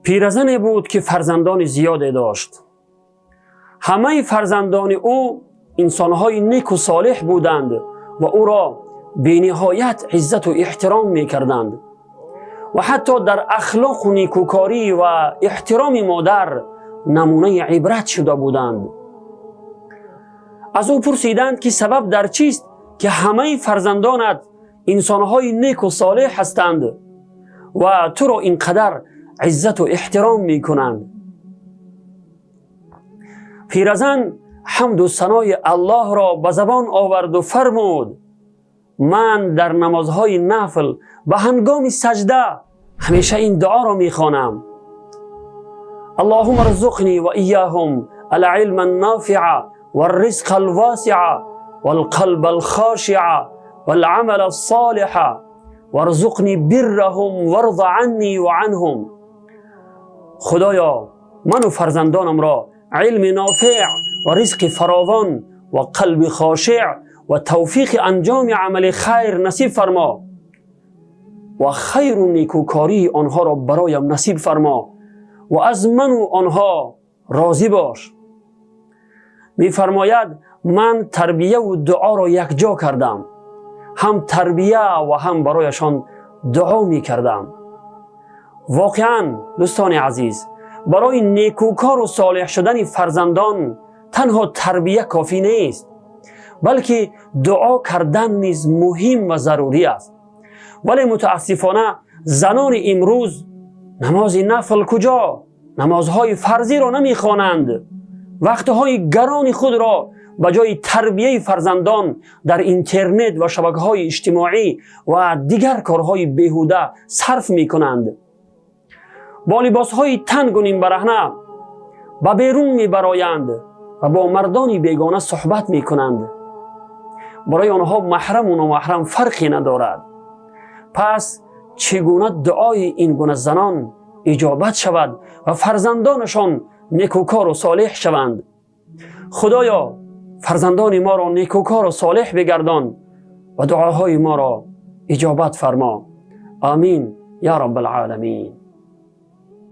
پیرزنی بود که فرزندان زیادی داشت. همه فرزندان او انسانهای نیک و صالح بودند و او را بی‌نهایت عزت و احترام می کردند و حتی در اخلاق و نیکوکاری و احترام مادر نمونه عبرت شده بودند. از او پرسیدند که سبب در چیست که همه فرزندانت انسانهای نیک و صالح هستند و تو را اینقدر عزت و احترام می کنند؟ پیرزن حمد و ثنای الله را به زبان آورد و فرمود: من در نمازهای نفل به هنگام سجده همیشه این دعا را می خوانم: اللهم ارزقنی و ایاهم العلم النافع والرزق الواسع والقلب الخاشع والعمل الصالح وارزقنی برهم وارض عنی و عنهم. خدایا من و فرزندانم را علم نافع و رزق فراوان و قلب خاشع و توفیق انجام عمل خیر نصیب فرما و خیر و نیکوکاری آنها را برایم نصیب فرما و از من و آنها راضی باش. می فرماید من تربیه و دعا را یکجا کردم، هم تربیه و هم برایشان دعا می کردم. واقعا دوستان عزیز، برای نیکوکار و صالح شدن فرزندان تنها تربیه کافی نیست، بلکه دعا کردن نیز مهم و ضروری است. ولی متاسفانه زنان امروز نماز نفل کجا، نمازهای فرضی را نمیخوانند، وقتهای گران خود را به جای تربیه فرزندان در اینترنت و شبکه‌های اجتماعی و دیگر کارهای بیهوده صرف میکنند. با لباسهای تنگ و نیم برهنه به بیرون میبرایند و با مردان بیگانه صحبت میکنند. برای آنها محرم و نامحرم فرقی ندارد. پس چگونه دعای این گونه زنان اجابت شود و فرزندانشان نیکوکار و صالح شوند؟ خدایا فرزندان ما را نیکوکار و صالح بگردان و دعاهای ما را اجابت فرما. آمین یا رب العالمین.